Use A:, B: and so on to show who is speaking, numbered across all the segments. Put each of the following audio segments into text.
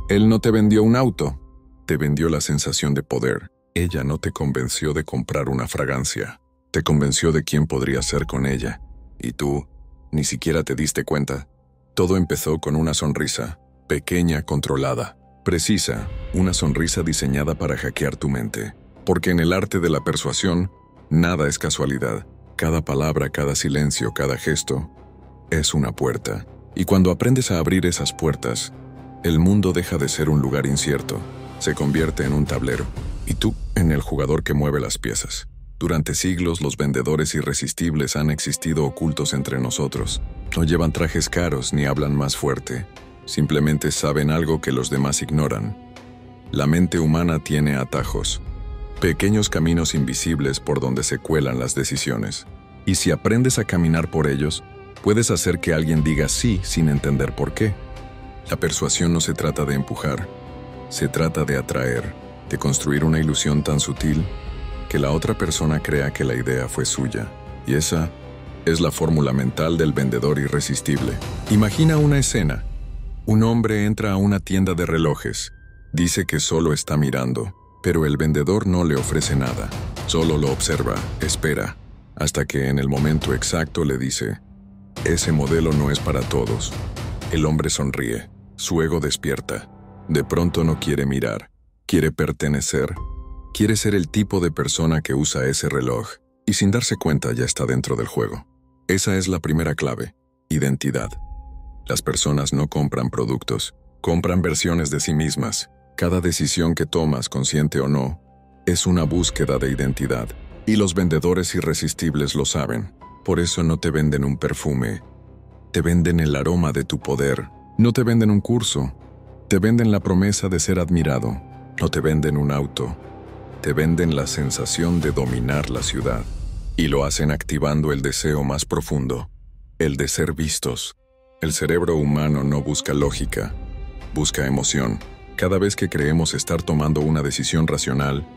A: Él no te vendió un auto, te vendió la sensación de poder. Ella no te convenció de comprar una fragancia, te convenció de quién podrías ser con ella. Y tú, ni siquiera te diste cuenta. Todo empezó con una sonrisa, pequeña, controlada, precisa, una sonrisa diseñada para hackear tu mente. Porque en el arte de la persuasión, nada es casualidad. Cada palabra, cada silencio, cada gesto es una puerta. Y cuando aprendes a abrir esas puertas, el mundo deja de ser un lugar incierto, se convierte en un tablero, y tú en el jugador que mueve las piezas. Durante siglos, los vendedores irresistibles han existido ocultos entre nosotros. No llevan trajes caros ni hablan más fuerte. Simplemente saben algo que los demás ignoran. La mente humana tiene atajos, pequeños caminos invisibles por donde se cuelan las decisiones. Y si aprendes a caminar por ellos, puedes hacer que alguien diga sí sin entender por qué. La persuasión no se trata de empujar, se trata de atraer, de construir una ilusión tan sutil que la otra persona crea que la idea fue suya. Y esa es la fórmula mental del vendedor irresistible. Imagina una escena. Un hombre entra a una tienda de relojes. Dice que solo está mirando, pero el vendedor no le ofrece nada. Solo lo observa, espera, hasta que en el momento exacto le dice: ese modelo no es para todos. El hombre sonríe, su ego despierta. De pronto no quiere mirar, quiere pertenecer. Quiere ser el tipo de persona que usa ese reloj, y sin darse cuenta ya está dentro del juego. Esa es la primera clave: identidad. Las personas no compran productos, compran versiones de sí mismas. Cada decisión que tomas, consciente o no, es una búsqueda de identidad. Y los vendedores irresistibles lo saben. Por eso no te venden un perfume, te venden el aroma de tu poder. No te venden un curso, te venden la promesa de ser admirado. No te venden un auto, te venden la sensación de dominar la ciudad. Y lo hacen activando el deseo más profundo, el de ser vistos. El cerebro humano no busca lógica, busca emoción. Cada vez que creemos estar tomando una decisión racional,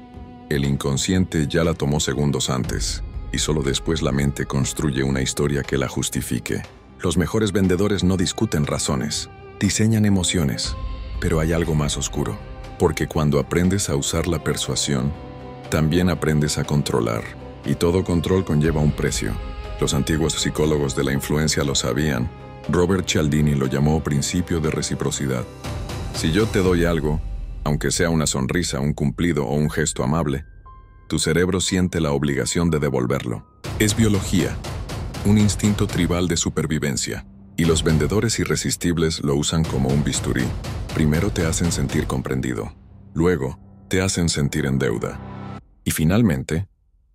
A: el inconsciente ya la tomó segundos antes, y solo después la mente construye una historia que la justifique. Los mejores vendedores no discuten razones, diseñan emociones. Pero hay algo más oscuro, porque cuando aprendes a usar la persuasión, también aprendes a controlar, y todo control conlleva un precio. Los antiguos psicólogos de la influencia lo sabían. Robert Cialdini lo llamó principio de reciprocidad. Si yo te doy algo, aunque sea una sonrisa, un cumplido o un gesto amable, tu cerebro siente la obligación de devolverlo. Es biología, un instinto tribal de supervivencia, y los vendedores irresistibles lo usan como un bisturí. Primero te hacen sentir comprendido, luego te hacen sentir en deuda. Y finalmente,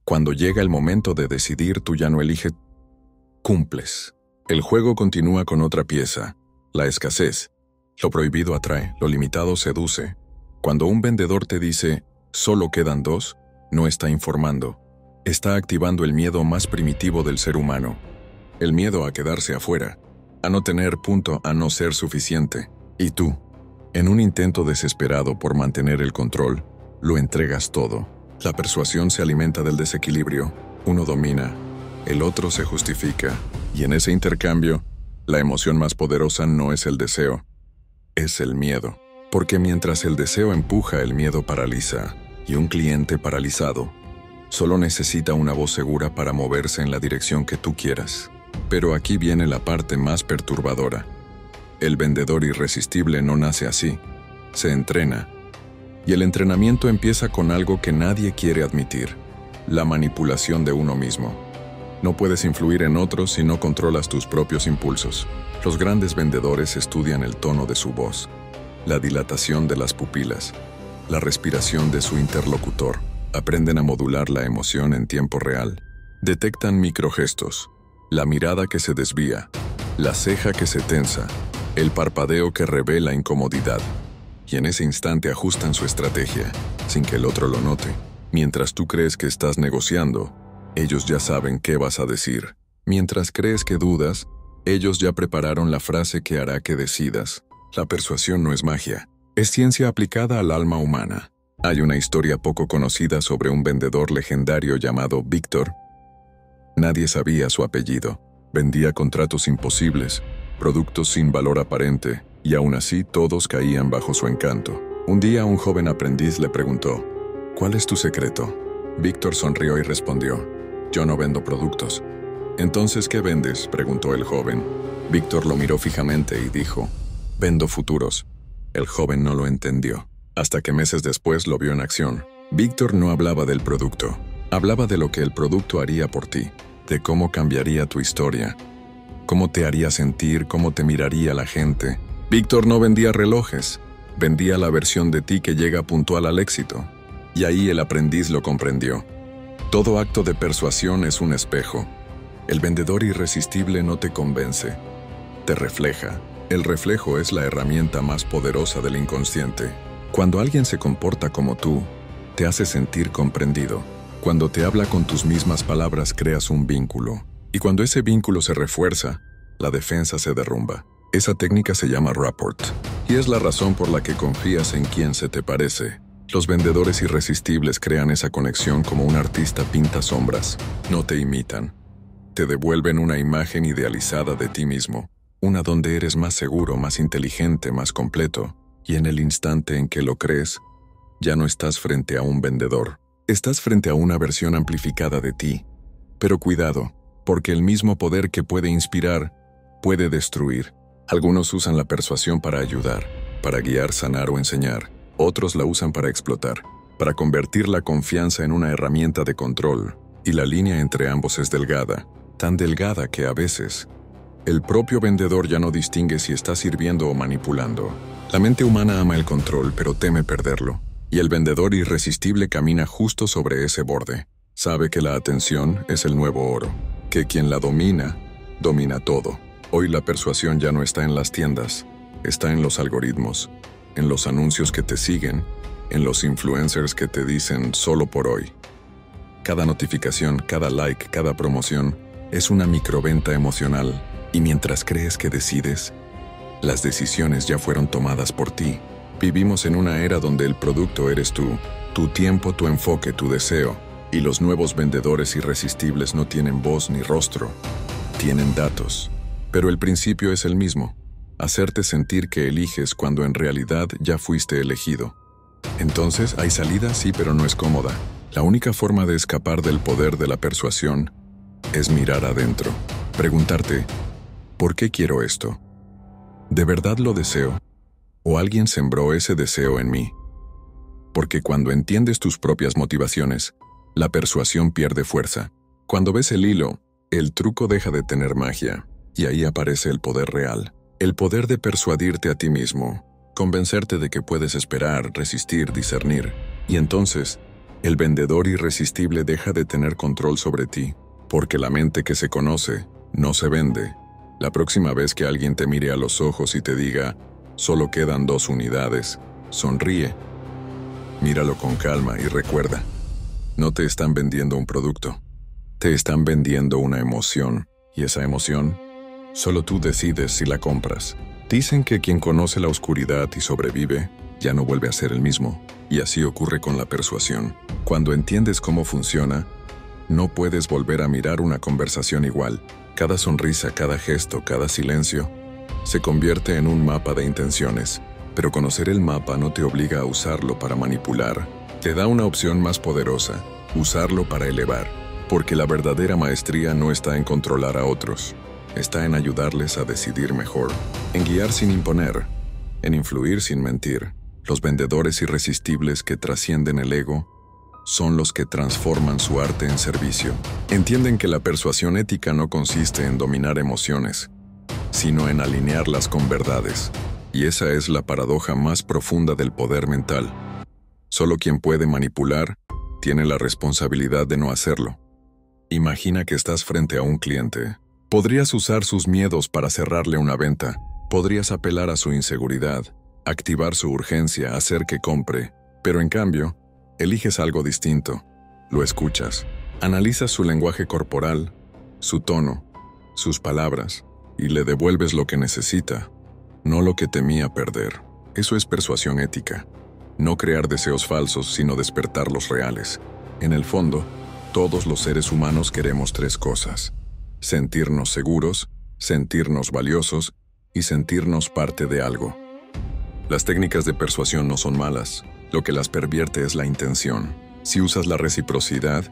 A: cuando llega el momento de decidir, tú ya no eliges, cumples. El juego continúa con otra pieza, la escasez. Lo prohibido atrae, lo limitado seduce. Cuando un vendedor te dice, solo quedan dos, no está informando. Está activando el miedo más primitivo del ser humano. El miedo a quedarse afuera, a no tener punto, a no ser suficiente. Y tú, en un intento desesperado por mantener el control, lo entregas todo. La persuasión se alimenta del desequilibrio. Uno domina, el otro se justifica. Y en ese intercambio, la emoción más poderosa no es el deseo, es el miedo. Porque mientras el deseo empuja, el miedo paraliza. Y un cliente paralizado solo necesita una voz segura para moverse en la dirección que tú quieras. Pero aquí viene la parte más perturbadora. El vendedor irresistible no nace así, se entrena. Y el entrenamiento empieza con algo que nadie quiere admitir: la manipulación de uno mismo. No puedes influir en otros si no controlas tus propios impulsos. Los grandes vendedores estudian el tono de su voz, la dilatación de las pupilas, la respiración de su interlocutor. Aprenden a modular la emoción en tiempo real. Detectan microgestos, la mirada que se desvía, la ceja que se tensa, el parpadeo que revela incomodidad. Y en ese instante ajustan su estrategia, sin que el otro lo note. Mientras tú crees que estás negociando, ellos ya saben qué vas a decir. Mientras crees que dudas, ellos ya prepararon la frase que hará que decidas. La persuasión no es magia, es ciencia aplicada al alma humana. Hay una historia poco conocida sobre un vendedor legendario llamado Víctor. Nadie sabía su apellido. Vendía contratos imposibles, productos sin valor aparente, y aún así todos caían bajo su encanto. Un día un joven aprendiz le preguntó, ¿cuál es tu secreto? Víctor sonrió y respondió, yo no vendo productos. Entonces, ¿qué vendes?, preguntó el joven. Víctor lo miró fijamente y dijo, vendo futuros. El joven no lo entendió, hasta que meses después lo vio en acción. Víctor no hablaba del producto, hablaba de lo que el producto haría por ti, de cómo cambiaría tu historia, cómo te haría sentir, cómo te miraría la gente. Víctor no vendía relojes, vendía la versión de ti que llega puntual al éxito. Y ahí el aprendiz lo comprendió. Todo acto de persuasión es un espejo. El vendedor irresistible no te convence, te refleja. El reflejo es la herramienta más poderosa del inconsciente. Cuando alguien se comporta como tú, te hace sentir comprendido. Cuando te habla con tus mismas palabras, creas un vínculo. Y cuando ese vínculo se refuerza, la defensa se derrumba. Esa técnica se llama rapport. Y es la razón por la que confías en quien se te parece. Los vendedores irresistibles crean esa conexión como un artista pinta sombras. No te imitan. Te devuelven una imagen idealizada de ti mismo. Una donde eres más seguro, más inteligente, más completo. Y en el instante en que lo crees, ya no estás frente a un vendedor. Estás frente a una versión amplificada de ti. Pero cuidado, porque el mismo poder que puede inspirar, puede destruir. Algunos usan la persuasión para ayudar, para guiar, sanar o enseñar. Otros la usan para explotar, para convertir la confianza en una herramienta de control. Y la línea entre ambos es delgada, tan delgada que a veces el propio vendedor ya no distingue si está sirviendo o manipulando. La mente humana ama el control, pero teme perderlo. Y el vendedor irresistible camina justo sobre ese borde. Sabe que la atención es el nuevo oro, que quien la domina, domina todo. Hoy la persuasión ya no está en las tiendas, está en los algoritmos, en los anuncios que te siguen, en los influencers que te dicen solo por hoy. Cada notificación, cada like, cada promoción es una microventa emocional. Y mientras crees que decides, las decisiones ya fueron tomadas por ti. Vivimos en una era donde el producto eres tú, tu tiempo, tu enfoque, tu deseo. Y los nuevos vendedores irresistibles no tienen voz ni rostro, tienen datos. Pero el principio es el mismo, hacerte sentir que eliges cuando en realidad ya fuiste elegido. Entonces, ¿hay salida? Sí, pero no es cómoda. La única forma de escapar del poder de la persuasión es mirar adentro, preguntarte, ¿por qué quiero esto? ¿De verdad lo deseo? ¿O alguien sembró ese deseo en mí? Porque cuando entiendes tus propias motivaciones, la persuasión pierde fuerza. Cuando ves el hilo, el truco deja de tener magia, y ahí aparece el poder real. El poder de persuadirte a ti mismo, convencerte de que puedes esperar, resistir, discernir. Y entonces, el vendedor irresistible deja de tener control sobre ti, porque la mente que se conoce no se vende. La próxima vez que alguien te mire a los ojos y te diga, solo quedan 2 unidades, sonríe. Míralo con calma y recuerda, no te están vendiendo un producto, te están vendiendo una emoción, y esa emoción, solo tú decides si la compras. Dicen que quien conoce la oscuridad y sobrevive, ya no vuelve a ser el mismo, y así ocurre con la persuasión. Cuando entiendes cómo funciona, no puedes volver a mirar una conversación igual. Cada sonrisa, cada gesto, cada silencio, se convierte en un mapa de intenciones. Pero conocer el mapa no te obliga a usarlo para manipular. Te da una opción más poderosa, usarlo para elevar. Porque la verdadera maestría no está en controlar a otros, está en ayudarles a decidir mejor, en guiar sin imponer, en influir sin mentir. Los vendedores irresistibles que trascienden el ego son los que transforman su arte en servicio. Entienden que la persuasión ética no consiste en dominar emociones, sino en alinearlas con verdades. Y esa es la paradoja más profunda del poder mental. Solo quien puede manipular tiene la responsabilidad de no hacerlo. Imagina que estás frente a un cliente. Podrías usar sus miedos para cerrarle una venta. Podrías apelar a su inseguridad, activar su urgencia, hacer que compre. Pero en cambio, eliges algo distinto. Lo escuchas. Analizas su lenguaje corporal, su tono, sus palabras, y le devuelves lo que necesita, no lo que temía perder. Eso es persuasión ética. No crear deseos falsos, sino despertar los reales. En el fondo, todos los seres humanos queremos 3 cosas: sentirnos seguros, sentirnos valiosos y sentirnos parte de algo. Las técnicas de persuasión no son malas, lo que las pervierte es la intención. Si usas la reciprocidad,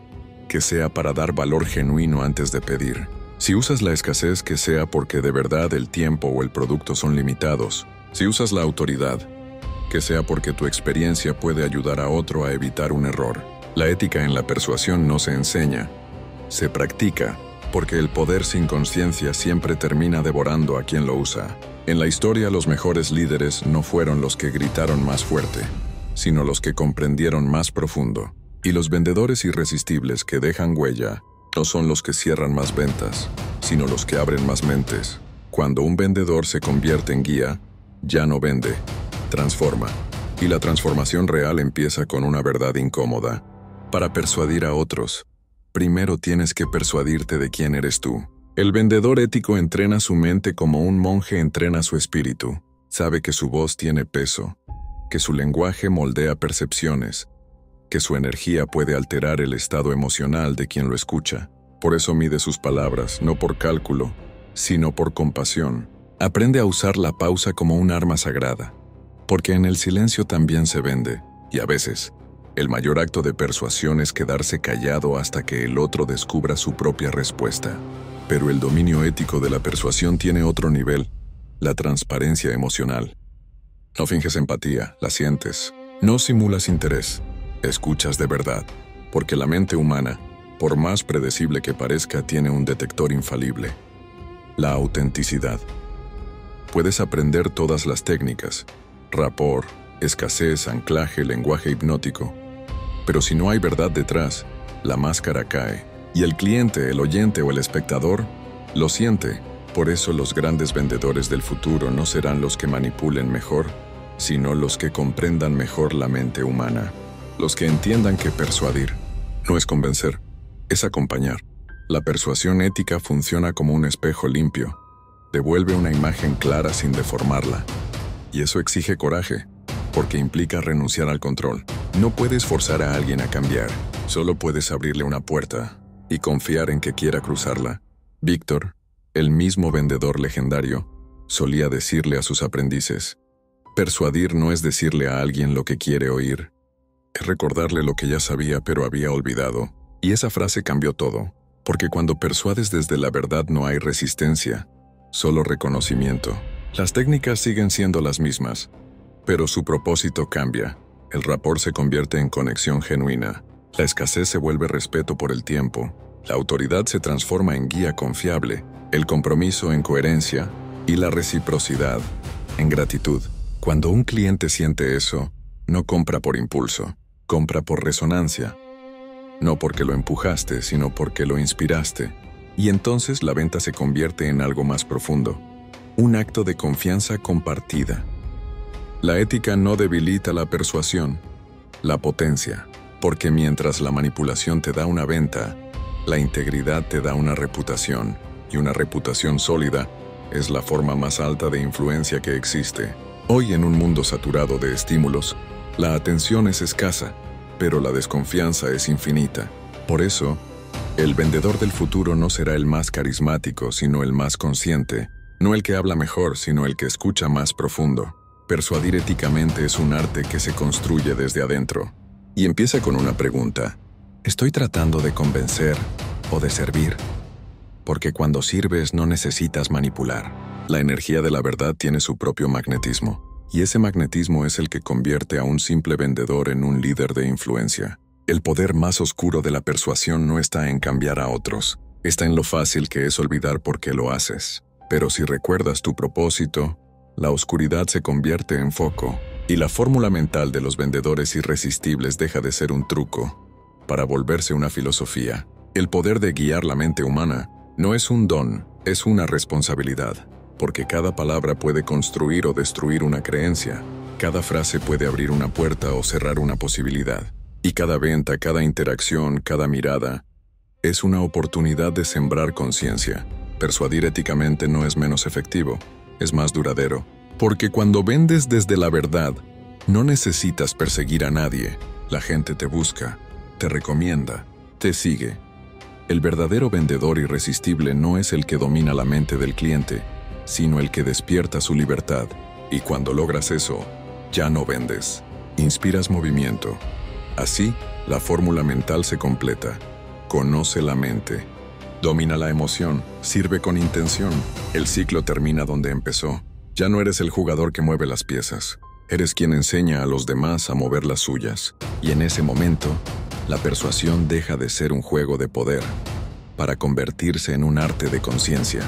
A: que sea para dar valor genuino antes de pedir. Si usas la escasez, que sea porque de verdad el tiempo o el producto son limitados. Si usas la autoridad, que sea porque tu experiencia puede ayudar a otro a evitar un error. La ética en la persuasión no se enseña, se practica, porque el poder sin conciencia siempre termina devorando a quien lo usa. En la historia, los mejores líderes no fueron los que gritaron más fuerte, sino los que comprendieron más profundo. Y los vendedores irresistibles que dejan huella no son los que cierran más ventas, sino los que abren más mentes. Cuando un vendedor se convierte en guía, ya no vende, transforma. Y la transformación real empieza con una verdad incómoda. Para persuadir a otros, primero tienes que persuadirte de quién eres tú. El vendedor ético entrena su mente como un monje entrena su espíritu. Sabe que su voz tiene peso, que su lenguaje moldea percepciones, que su energía puede alterar el estado emocional de quien lo escucha. Por eso mide sus palabras, no por cálculo, sino por compasión. Aprende a usar la pausa como un arma sagrada, porque en el silencio también se vende, y a veces, el mayor acto de persuasión es quedarse callado hasta que el otro descubra su propia respuesta. Pero el dominio ético de la persuasión tiene otro nivel, la transparencia emocional. No finges empatía, la sientes. No simulas interés, escuchas de verdad, porque la mente humana, por más predecible que parezca, tiene un detector infalible: la autenticidad. Puedes aprender todas las técnicas, rapport, escasez, anclaje, lenguaje hipnótico, pero si no hay verdad detrás, la máscara cae, y el cliente, el oyente o el espectador lo siente. Por eso los grandes vendedores del futuro no serán los que manipulen mejor, sino los que comprendan mejor la mente humana. Los que entiendan que persuadir no es convencer, es acompañar. La persuasión ética funciona como un espejo limpio. Devuelve una imagen clara sin deformarla. Y eso exige coraje, porque implica renunciar al control. No puedes forzar a alguien a cambiar, solo puedes abrirle una puerta y confiar en que quiera cruzarla. Víctor, el mismo vendedor legendario, solía decirle a sus aprendices: persuadir no es decirle a alguien lo que quiere oír, es recordarle lo que ya sabía pero había olvidado. Y esa frase cambió todo, porque cuando persuades desde la verdad no hay resistencia, solo reconocimiento. Las técnicas siguen siendo las mismas, pero su propósito cambia. El rapport se convierte en conexión genuina, la escasez se vuelve respeto por el tiempo, la autoridad se transforma en guía confiable, el compromiso en coherencia y la reciprocidad en gratitud. Cuando un cliente siente eso, no compra por impulso, compra por resonancia. No porque lo empujaste, sino porque lo inspiraste. Y entonces la venta se convierte en algo más profundo, un acto de confianza compartida. La ética no debilita la persuasión, la potencia, porque mientras la manipulación te da una venta, la integridad te da una reputación, y una reputación sólida es la forma más alta de influencia que existe. Hoy, en un mundo saturado de estímulos, la atención es escasa, pero la desconfianza es infinita. Por eso, el vendedor del futuro no será el más carismático, sino el más consciente, no el que habla mejor, sino el que escucha más profundo. Persuadir éticamente es un arte que se construye desde adentro. Y empieza con una pregunta: ¿estoy tratando de convencer o de servir? Porque cuando sirves no necesitas manipular. La energía de la verdad tiene su propio magnetismo, y ese magnetismo es el que convierte a un simple vendedor en un líder de influencia. El poder más oscuro de la persuasión no está en cambiar a otros, está en lo fácil que es olvidar por qué lo haces. Pero si recuerdas tu propósito, la oscuridad se convierte en foco, y la fórmula mental de los vendedores irresistibles deja de ser un truco para volverse una filosofía. El poder de guiar la mente humana no es un don, es una responsabilidad, porque cada palabra puede construir o destruir una creencia, cada frase puede abrir una puerta o cerrar una posibilidad, y cada venta, cada interacción, cada mirada es una oportunidad de sembrar conciencia. Persuadir éticamente no es menos efectivo, es más duradero, porque cuando vendes desde la verdad, no necesitas perseguir a nadie. La gente te busca, te recomienda, te sigue. El verdadero vendedor irresistible no es el que domina la mente del cliente, sino el que despierta su libertad. Y cuando logras eso, ya no vendes. Inspiras movimiento. Así, la fórmula mental se completa. Conoce la mente. Domina la emoción. Sirve con intención. El ciclo termina donde empezó. Ya no eres el jugador que mueve las piezas. Eres quien enseña a los demás a mover las suyas. Y en ese momento, la persuasión deja de ser un juego de poder para convertirse en un arte de conciencia.